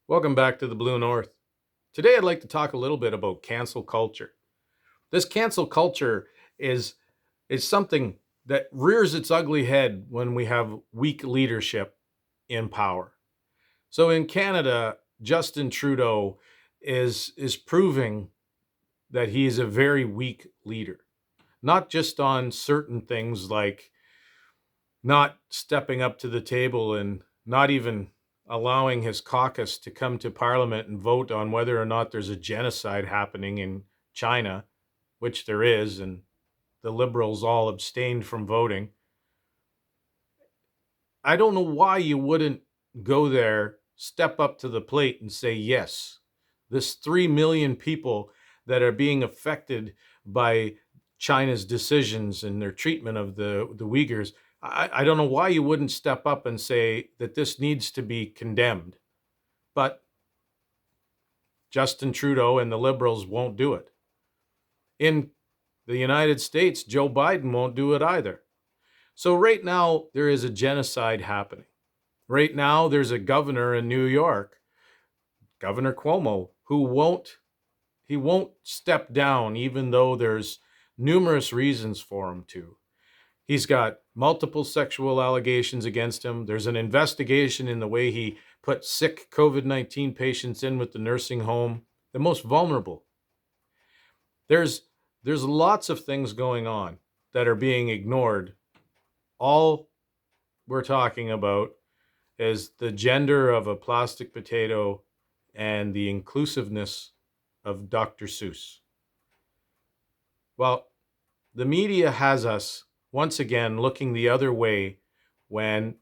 Welcome back to the Blue North. Today I'd like to talk a little bit about cancel culture. This cancel culture is is something that rears its ugly head when we have weak leadership in power. So in Canada, Justin Trudeau is proving that he is a very weak leader. Not just on certain things like not stepping up to the table and not even allowing his caucus to come to parliament and vote on whether or not there's a genocide happening in China, which there is, and the liberals all abstained from voting. I don't know why you wouldn't go there, step up to the plate, and say, yes, this 3 million people that are being affected by China's decisions and their treatment of the Uyghurs. I don't know why you wouldn't step up and say that this needs to be condemned. But Justin Trudeau and the liberals won't do it. In the United States, Joe Biden won't do it either. So right now, there is a genocide happening. Right now, there's a governor in New York, Governor Cuomo, who won't step down, even though there's numerous reasons for him to. He's got multiple sexual allegations against him. There's an investigation in the way he put sick COVID-19 patients in with the nursing home, the most vulnerable. There's lots of things going on that are being ignored. All we're talking about is the gender of a plastic potato and the inclusiveness of Dr. Seuss. Well, the media has us once again looking the other way when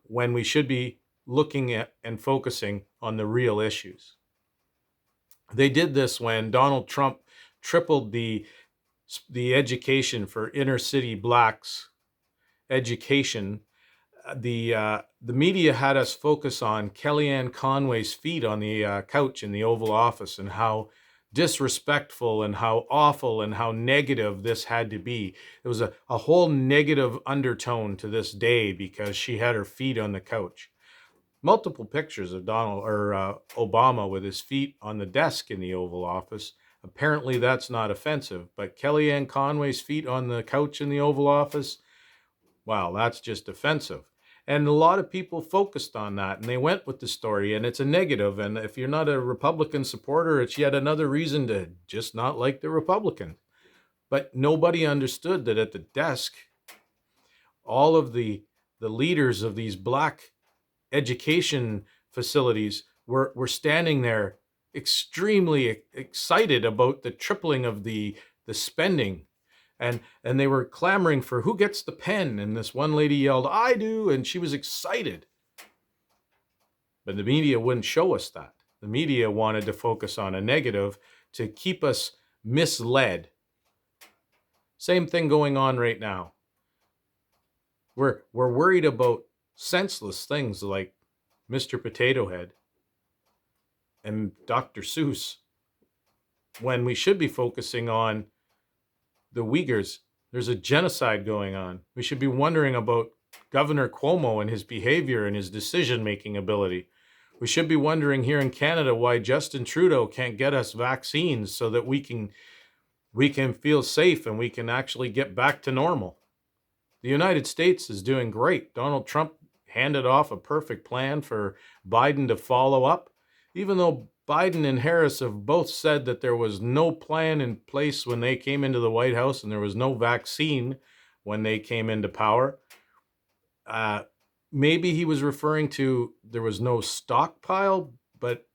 we should be looking at and focusing on the real issues. They did this when Donald Trump tripled the education for inner city blacks education. The media had us focus on Kellyanne Conway's feet on the couch in the Oval Office and how disrespectful and how awful and how negative this had to be. There was a whole negative undertone to this day because she had her feet on the couch. Multiple pictures of Donald or Obama with his feet on the desk in the Oval Office. Apparently that's not offensive, but Kellyanne Conway's feet on the couch in the Oval Office, wow, that's just offensive. And a lot of people focused on that and they went with the story, and it's a negative. And if you're not a Republican supporter, it's yet another reason to just not like the Republican. But nobody understood that at the desk, all of the leaders of these black education facilities were standing there extremely excited about the tripling of the spending, and they were clamoring for who gets the pen, and this one lady yelled, I do, and she was excited. But the media wouldn't show us that. The media wanted to focus on a negative to keep us misled. Same thing going on right now. We're worried about senseless things like Mr. Potato Head and Dr. Seuss when we should be focusing on the Uyghurs. There's a genocide going on. We should be wondering about Governor Cuomo and his behavior and his decision-making ability. We should be wondering here in Canada why Justin Trudeau can't get us vaccines so that we can feel safe and we can actually get back to normal. The United States is doing great. Donald Trump handed off a perfect plan for Biden to follow up, even though Biden and Harris have both said that there was no plan in place when they came into the White House and there was no vaccine when they came into power. Maybe he was referring to there was no stockpile, but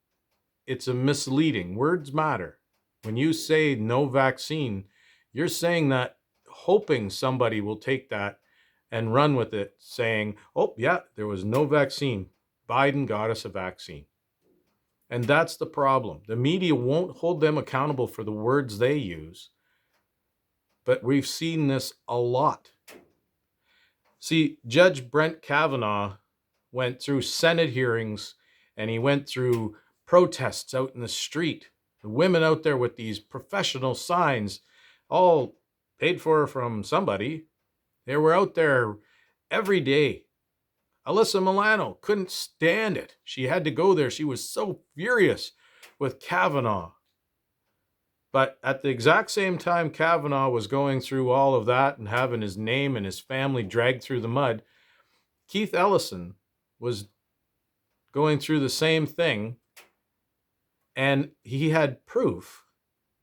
it's a misleading. Words matter. When you say no vaccine, you're saying that hoping somebody will take that and run with it, saying, oh, yeah, there was no vaccine. Biden got us a vaccine. And that's the problem. The media won't hold them accountable for the words they use. But we've seen this a lot. See, Judge Brett Kavanaugh went through Senate hearings and he went through protests out in the street. The women out there with these professional signs, all paid for from somebody. They were out there every day Alyssa Milano couldn't stand it. She had to go there. She was so furious with Kavanaugh. But at the exact same time Kavanaugh was going through all of that and having his name and his family dragged through the mud, Keith Ellison was going through the same thing, and he had proof.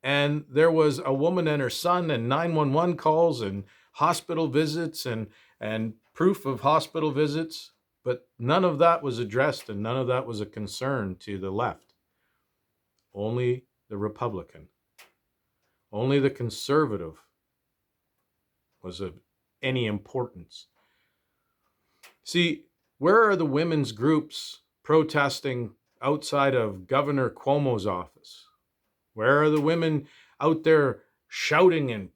And there was a woman and her son and 911 calls and hospital visits and proof of hospital visits, but none of that was addressed and none of that was a concern to the left. Only the Republican. Only the conservative was of any importance. See, where are the women's groups protesting outside of Governor Cuomo's office? Where are the women out there shouting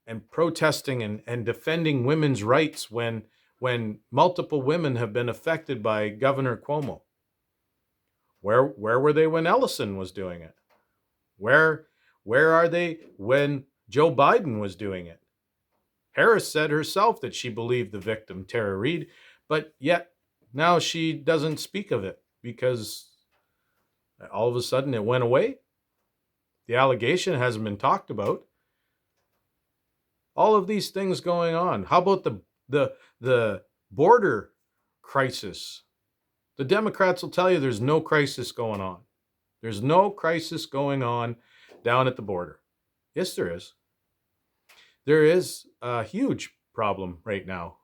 and protesting and defending women's rights when multiple women have been affected by Governor Cuomo? Where were they when Ellison was doing it? Where are they when Joe Biden was doing it? Harris said herself that she believed the victim, Tara Reade, but yet now she doesn't speak of it because all of a sudden it went away. The allegation hasn't been talked about. All of these things going on. How about the border crisis? The Democrats will tell you there's no crisis going on. There's no crisis going on down at the border. Yes, there is. There is a huge problem right now.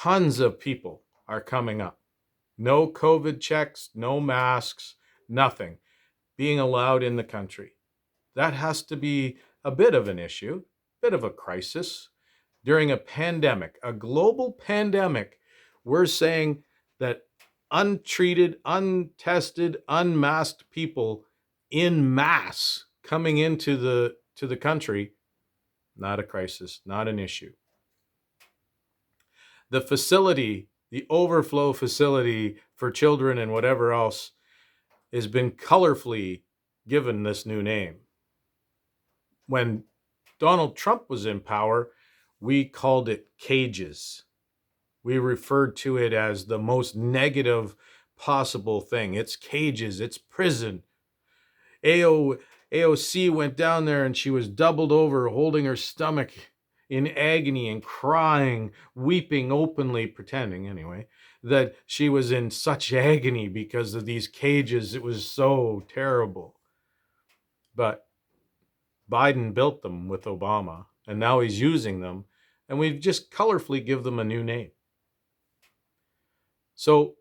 Tons of people are coming up. No COVID checks, no masks, nothing being allowed in the country. That has to be a bit of an issue, a bit of a crisis. During a pandemic, a global pandemic, we're saying that untreated, untested, unmasked people in mass coming into the country, not a crisis, not an issue. The facility, the overflow facility for children and whatever else, has been colorfully given this new name. When Donald Trump was in power, we called it cages. We referred to it as the most negative possible thing. It's cages, it's prison. AOC went down there and she was doubled over, holding her stomach in agony and crying, weeping openly, pretending anyway, that she was in such agony because of these cages. It was so terrible. But Biden built them with Obama, and now he's using them, and we've just colorfully give them a new name. So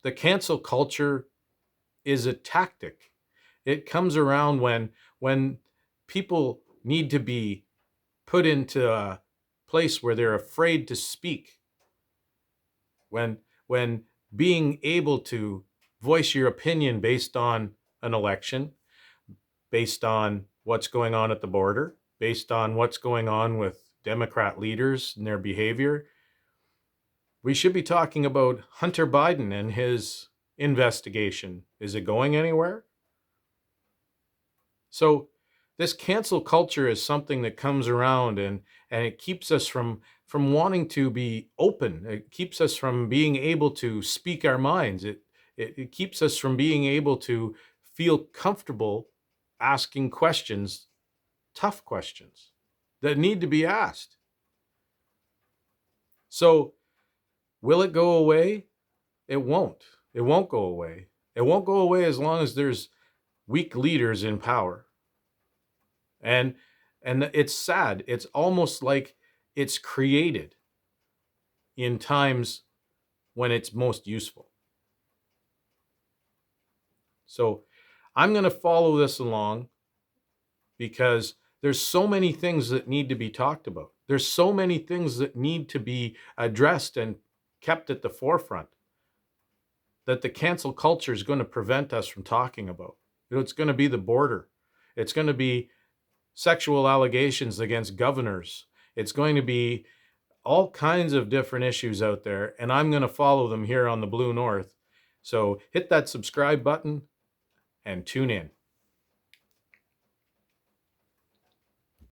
the cancel culture is a tactic. It comes around when people need to be put into a place where they're afraid to speak. When being able to voice your opinion based on an election, based on what's going on at the border, based on what's going on with Democrat leaders and their behavior. We should be talking about Hunter Biden and his investigation. Is it going anywhere? So this cancel culture is something that comes around and it keeps us from wanting to be open. It keeps us from being able to speak our minds. It keeps us from being able to feel comfortable asking questions, tough questions that need to be asked. So will it go away? It won't. It won't go away. It won't go away as long as there's weak leaders in power. And it's sad. It's almost like it's created in times when it's most useful. So I'm going to follow this along because there's so many things that need to be talked about. There's so many things that need to be addressed and kept at the forefront that the cancel culture is going to prevent us from talking about. It's going to be the border. It's going to be sexual allegations against governors. It's going to be all kinds of different issues out there, and I'm going to follow them here on the Blue North. So hit that subscribe button and tune in.